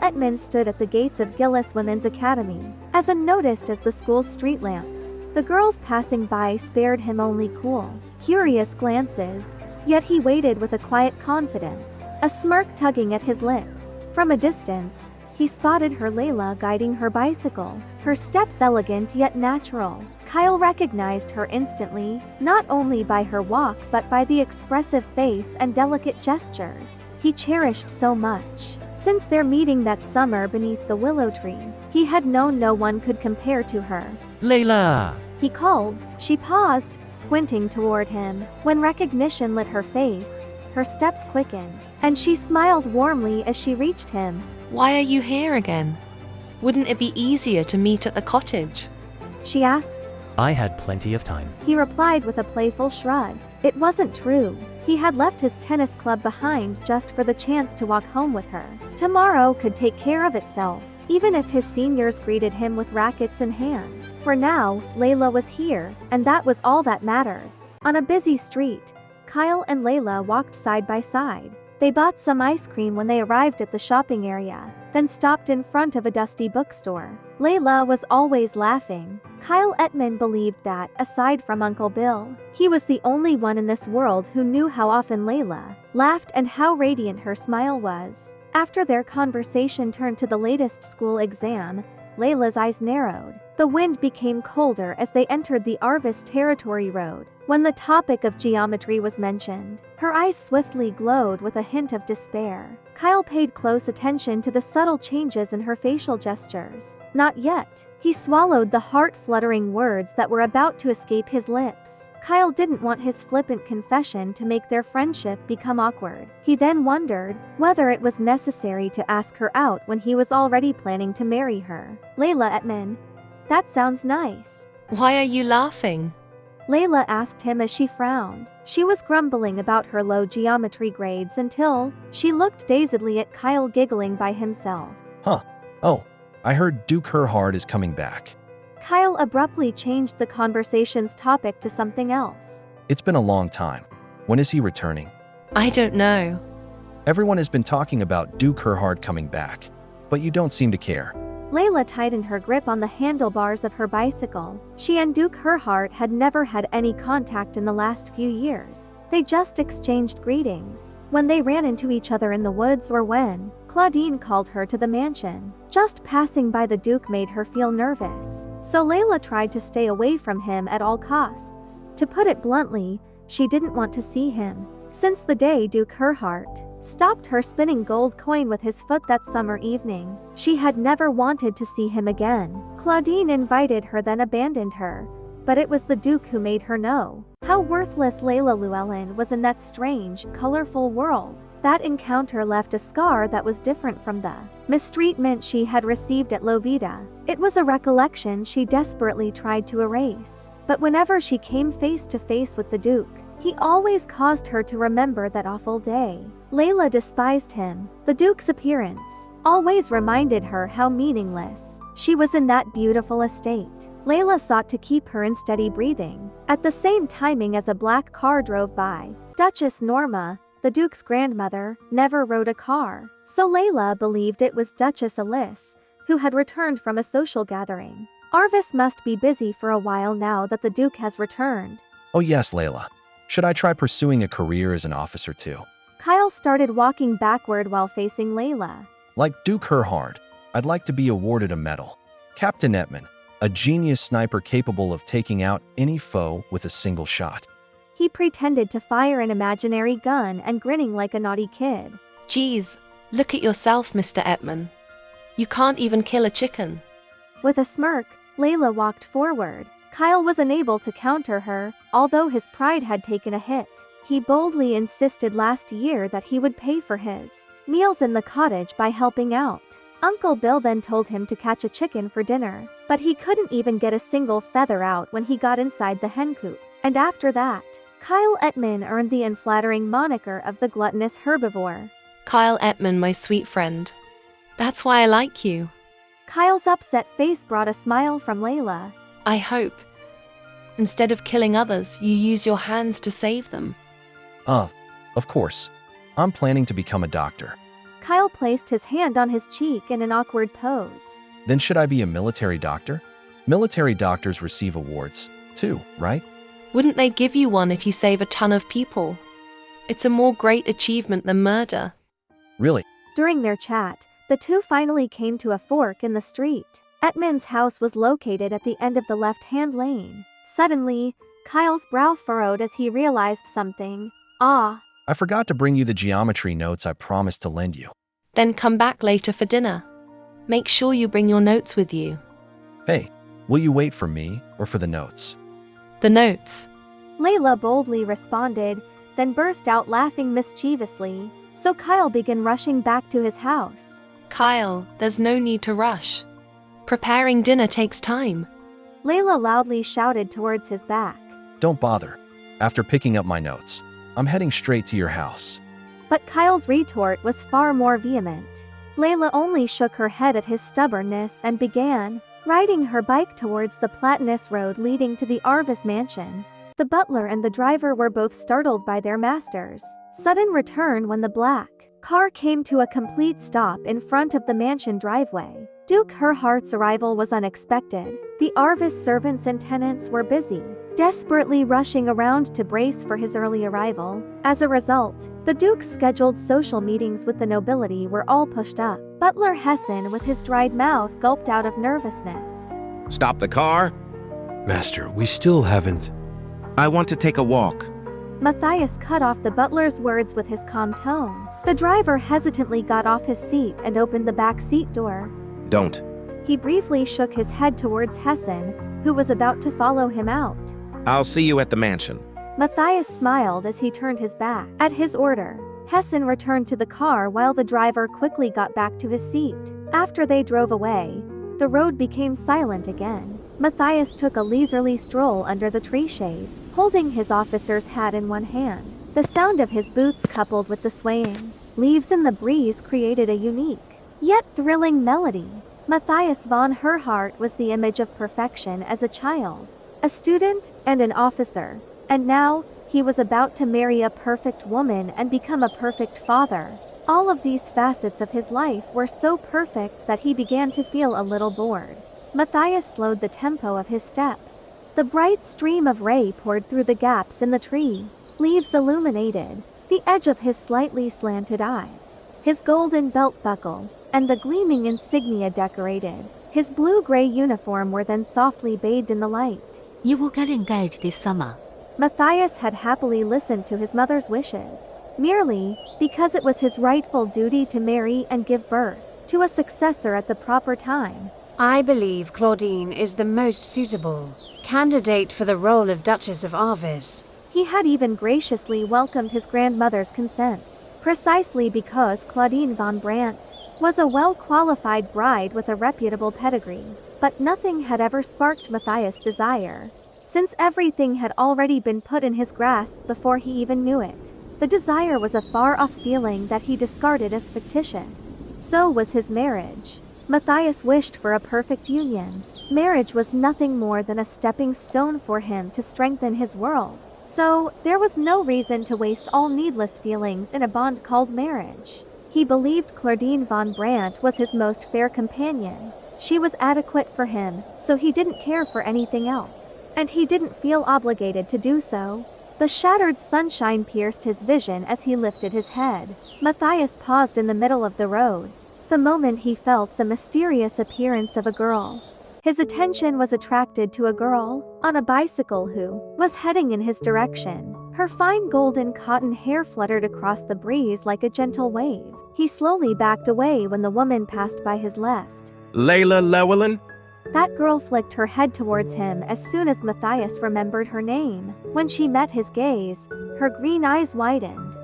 Ettman stood at the gates of Gillis Women's Academy, as unnoticed as the school's street lamps. The girls passing by spared him only cool, curious glances, yet he waited with a quiet confidence, a smirk tugging at his lips. From a distance, he spotted her Layla guiding her bicycle, her steps elegant yet natural. Kyle recognized her instantly, not only by her walk but by the expressive face and delicate gestures he cherished so much. Since their meeting that summer beneath the willow tree, he had known no one could compare to her. Layla! He called. She paused, squinting toward him. When recognition lit her face, her steps quickened, and she smiled warmly as she reached him. Why are you here again? Wouldn't it be easier to meet at the cottage? She asked. I had plenty of time. He replied with a playful shrug. It wasn't true. He had left his tennis club behind just for the chance to walk home with her. Tomorrow could take care of itself, even if his seniors greeted him with rackets in hand. For now, Layla was here, and that was all that mattered. On a busy street, Kyle and Layla walked side by side. They bought some ice cream when they arrived at the shopping area, then stopped in front of a dusty bookstore. Layla was always laughing. Kyle Ettman believed that, aside from Uncle Bill, he was the only one in this world who knew how often Layla laughed and how radiant her smile was. After their conversation turned to the latest school exam, Layla's eyes narrowed. The wind became colder as they entered the Arvis Territory Road. When the topic of geometry was mentioned, her eyes swiftly glowed with a hint of despair. Kyle paid close attention to the subtle changes in her facial gestures. Not yet. He swallowed the heart-fluttering words that were about to escape his lips. Kyle didn't want his flippant confession to make their friendship become awkward. He then wondered whether it was necessary to ask her out when he was already planning to marry her. Layla Ettman. That sounds nice. Why are you laughing? Layla asked him as she frowned. She was grumbling about her low geometry grades until she looked dazedly at Kyle giggling by himself. Huh. Oh, I heard Duke Herhard is coming back. Kyle abruptly changed the conversation's topic to something else. It's been a long time. When is he returning? I don't know. Everyone has been talking about Duke Herhard coming back, but you don't seem to care. Layla tightened her grip on the handlebars of her bicycle. She and Duke Herhart had never had any contact in the last few years. They just exchanged greetings when they ran into each other in the woods or when Claudine called her to the mansion. Just passing by the Duke made her feel nervous, so Layla tried to stay away from him at all costs. To put it bluntly, she didn't want to see him. Since the day Duke Herhart stopped her spinning gold coin with his foot that summer evening, she had never wanted to see him again. Claudine invited her then abandoned her, but it was the Duke who made her know how worthless Layla Llewellyn was in that strange, colorful world. That encounter left a scar that was different from the mistreatment she had received at Lovita. It was a recollection she desperately tried to erase, but whenever she came face to face with the Duke, he always caused her to remember that awful day. Layla despised him. The Duke's appearance always reminded her how meaningless she was in that beautiful estate. Layla sought to keep her in steady breathing. At the same timing as a black car drove by, Duchess Norma, the Duke's grandmother, never rode a car, so Layla believed it was Duchess Alice, who had returned from a social gathering. Arvis must be busy for a while now that the Duke has returned. Oh yes, Layla. Should I try pursuing a career as an officer too? Kyle started walking backward while facing Layla. Like Duke Herhard, I'd like to be awarded a medal. Captain Ettman, a genius sniper capable of taking out any foe with a single shot. He pretended to fire an imaginary gun and grinning like a naughty kid. Geez, look at yourself, Mr. Ettman. You can't even kill a chicken. With a smirk, Layla walked forward. Kyle was unable to counter her, although his pride had taken a hit. He boldly insisted last year that he would pay for his meals in the cottage by helping out. Uncle Bill then told him to catch a chicken for dinner, but he couldn't even get a single feather out when he got inside the hen coop. And after that, Kyle Ettman earned the unflattering moniker of the gluttonous herbivore. Kyle Ettman, my sweet friend. That's why I like you. Kyle's upset face brought a smile from Layla. I hope, instead of killing others, you use your hands to save them. Of course. I'm planning to become a doctor. Kyle placed his hand on his cheek in an awkward pose. Then should I be a military doctor? Military doctors receive awards, too, right? Wouldn't they give you one if you save a ton of people? It's a more great achievement than murder. Really? During their chat, the two finally came to a fork in the street. Edmund's house was located at the end of the left-hand lane. Suddenly, Kyle's brow furrowed as he realized something. Ah. I forgot to bring you the geometry notes I promised to lend you. Then come back later for dinner. Make sure you bring your notes with you. Hey, will you wait for me or for the notes? The notes. Layla boldly responded, then burst out laughing mischievously, so Kyle began rushing back to his house. Kyle, there's no need to rush. Preparing dinner takes time. Layla loudly shouted towards his back. Don't bother. After picking up my notes, I'm heading straight to your house. But Kyle's retort was far more vehement. Layla only shook her head at his stubbornness and began riding her bike towards the Platanus road leading to the Arvis mansion. The butler and the driver were both startled by their master's sudden return when the black car came to a complete stop in front of the mansion driveway. Duke Herhart's arrival was unexpected. The Arvis servants and tenants were busy, desperately rushing around to brace for his early arrival. As a result, the Duke's scheduled social meetings with the nobility were all pushed up. Butler Hessen, with his dried mouth, gulped out of nervousness. Stop the car. Master, we still haven't. I want to take a walk. Matthias cut off the butler's words with his calm tone. The driver hesitantly got off his seat and opened the back seat door. Don't. He briefly shook his head towards Hessen, who was about to follow him out. I'll see you at the mansion. Matthias smiled as he turned his back. At his order, Hessen returned to the car while the driver quickly got back to his seat. After they drove away, the road became silent again. Matthias took a leisurely stroll under the tree shade, holding his officer's hat in one hand. The sound of his boots coupled with the swaying leaves in the breeze created a unique, yet thrilling melody. Matthias von Herhart was the image of perfection as a child, a student, and an officer. And now, he was about to marry a perfect woman and become a perfect father. All of these facets of his life were so perfect that he began to feel a little bored. Matthias slowed the tempo of his steps. The bright stream of ray poured through the gaps in the tree. Leaves illuminated the edge of his slightly slanted eyes. His golden belt buckle and the gleaming insignia decorated his blue-gray uniform were then softly bathed in the light. You will get engaged this summer. Matthias had happily listened to his mother's wishes, merely because it was his rightful duty to marry and give birth to a successor at the proper time. I believe Claudine is the most suitable candidate for the role of Duchess of Arvis. He had even graciously welcomed his grandmother's consent, precisely because Claudine von Brandt was a well-qualified bride with a reputable pedigree. But nothing had ever sparked Matthias' desire, since everything had already been put in his grasp before he even knew it. The desire was a far-off feeling that he discarded as fictitious. So was his marriage. Matthias wished for a perfect union. Marriage was nothing more than a stepping stone for him to strengthen his world. So, there was no reason to waste all needless feelings in a bond called marriage. He believed Claudine von Brandt was his most fair companion. She was adequate for him, so he didn't care for anything else. And he didn't feel obligated to do so. The shattered sunshine pierced his vision as he lifted his head. Matthias paused in the middle of the road. The moment he felt the mysterious appearance of a girl. His attention was attracted to a girl on a bicycle who was heading in his direction. Her fine golden cotton hair fluttered across the breeze like a gentle wave. He slowly backed away when the woman passed by his left. Layla Llewellyn? That girl flicked her head towards him as soon as Matthias remembered her name. When she met his gaze, her green eyes widened.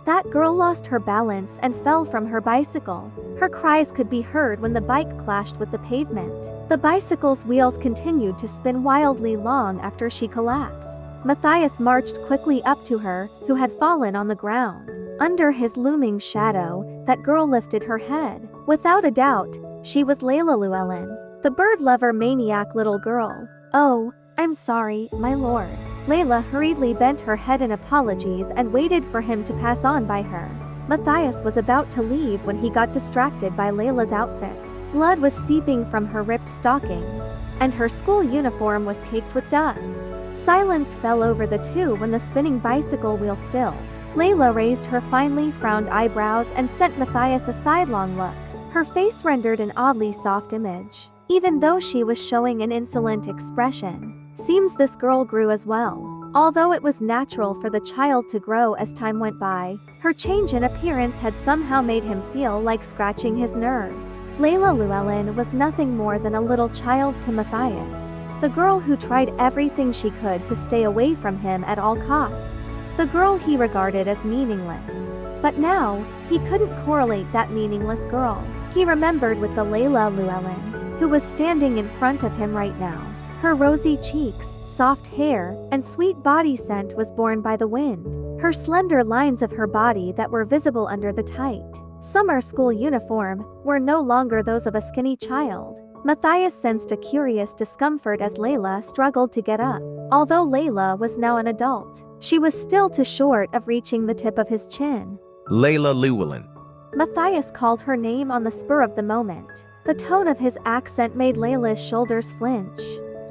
That girl lost her balance and fell from her bicycle. Her cries could be heard when the bike clashed with the pavement. The bicycle's wheels continued to spin wildly long after she collapsed. Matthias marched quickly up to her, who had fallen on the ground. Under his looming shadow, that girl lifted her head. Without a doubt, she was Layla Llewellyn, the bird-lover maniac little girl. Oh, I'm sorry, my lord. Layla hurriedly bent her head in apologies and waited for him to pass on by her. Matthias was about to leave when he got distracted by Layla's outfit. Blood was seeping from her ripped stockings, and her school uniform was caked with dust. Silence fell over the two when the spinning bicycle wheel stilled. Layla raised her finely frowned eyebrows and sent Matthias a sidelong look. Her face rendered an oddly soft image, even though she was showing an insolent expression. Seems this girl grew as well. Although it was natural for the child to grow as time went by, her change in appearance had somehow made him feel like scratching his nerves. Layla Llewellyn was nothing more than a little child to Matthias, the girl who tried everything she could to stay away from him at all costs, the girl he regarded as meaningless. But now, he couldn't correlate that meaningless girl. He remembered with the Layla Llewellyn, who was standing in front of him right now. Her rosy cheeks, soft hair, and sweet body scent was borne by the wind. Her slender lines of her body that were visible under the tight summer school uniform were no longer those of a skinny child. Matthias sensed a curious discomfort as Layla struggled to get up. Although Layla was now an adult, she was still too short of reaching the tip of his chin. Layla Llewellyn. Matthias called her name on the spur of the moment. The tone of his accent made Layla's shoulders flinch.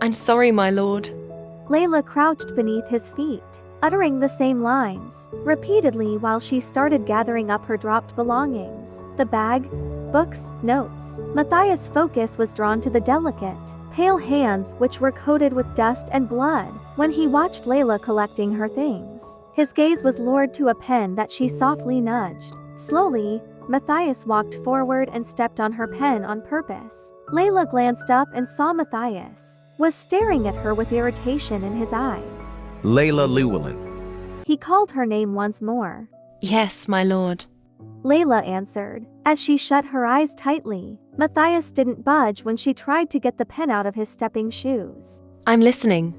I'm sorry, my lord. Layla crouched beneath his feet, uttering the same lines repeatedly while she started gathering up her dropped belongings. The bag, books, notes. Matthias' focus was drawn to the delicate, pale hands which were coated with dust and blood. When he watched Layla collecting her things, his gaze was lured to a pen that she softly nudged. Slowly, Matthias walked forward and stepped on her pen on purpose. Layla glanced up and saw Matthias was staring at her with irritation in his eyes. Layla Llewellyn. He called her name once more. Yes, my lord. Layla answered, as she shut her eyes tightly. Matthias didn't budge when she tried to get the pen out of his stepping shoes. I'm listening.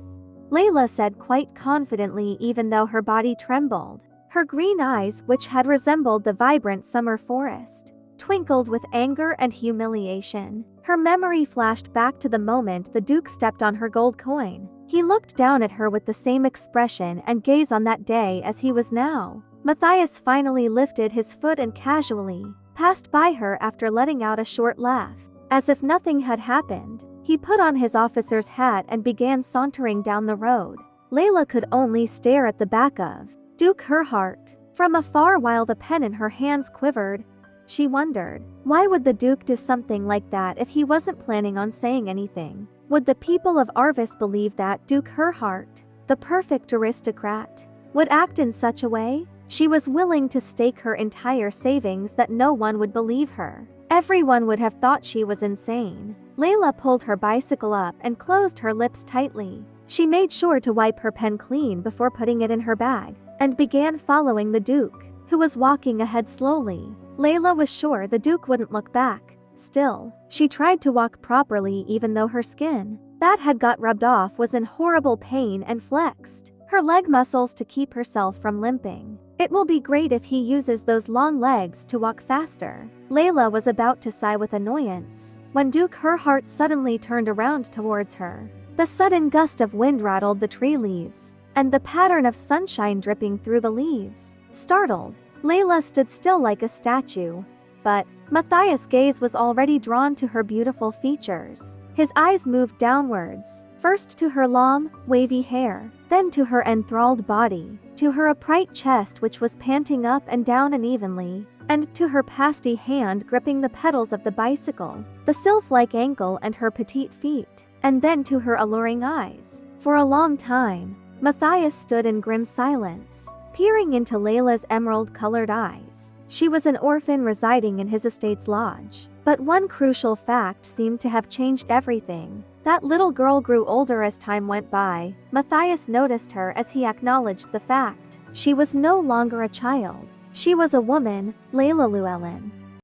Layla said quite confidently even though her body trembled. Her green eyes, which had resembled the vibrant summer forest, twinkled with anger and humiliation. Her memory flashed back to the moment the Duke stepped on her gold coin. He looked down at her with the same expression and gaze on that day as he was now. Matthias finally lifted his foot and casually passed by her after letting out a short laugh. As if nothing had happened, he put on his officer's hat and began sauntering down the road. Layla could only stare at the back of Duke her heart from afar while the pen in her hands quivered. She wondered, why would the Duke do something like that if he wasn't planning on saying anything? Would the people of Arvis believe that Duke Herhart, the perfect aristocrat, would act in such a way? She was willing to stake her entire savings that no one would believe her. Everyone would have thought she was insane. Layla pulled her bicycle up and closed her lips tightly. She made sure to wipe her pen clean before putting it in her bag, and began following the Duke, who was walking ahead slowly. Layla was sure the Duke wouldn't look back. Still, she tried to walk properly even though her skin, that had got rubbed off, was in horrible pain and flexed her leg muscles to keep herself from limping. It will be great if he uses those long legs to walk faster. Layla was about to sigh with annoyance when Duke Herhart suddenly turned around towards her. The sudden gust of wind rattled the tree leaves, and the pattern of sunshine dripping through the leaves. Startled, Layla stood still like a statue, but Matthias' gaze was already drawn to her beautiful features. His eyes moved downwards, first to her long, wavy hair, then to her enthralled body, to her upright chest which was panting up and down unevenly, and to her pasty hand gripping the pedals of the bicycle, the sylph-like ankle and her petite feet, and then to her alluring eyes. For a long time, Matthias stood in grim silence, peering into Layla's emerald-colored eyes. She was an orphan residing in his estate's lodge. But one crucial fact seemed to have changed everything. That little girl grew older as time went by. Matthias noticed her as he acknowledged the fact. She was no longer a child. She was a woman, Layla Llewellyn.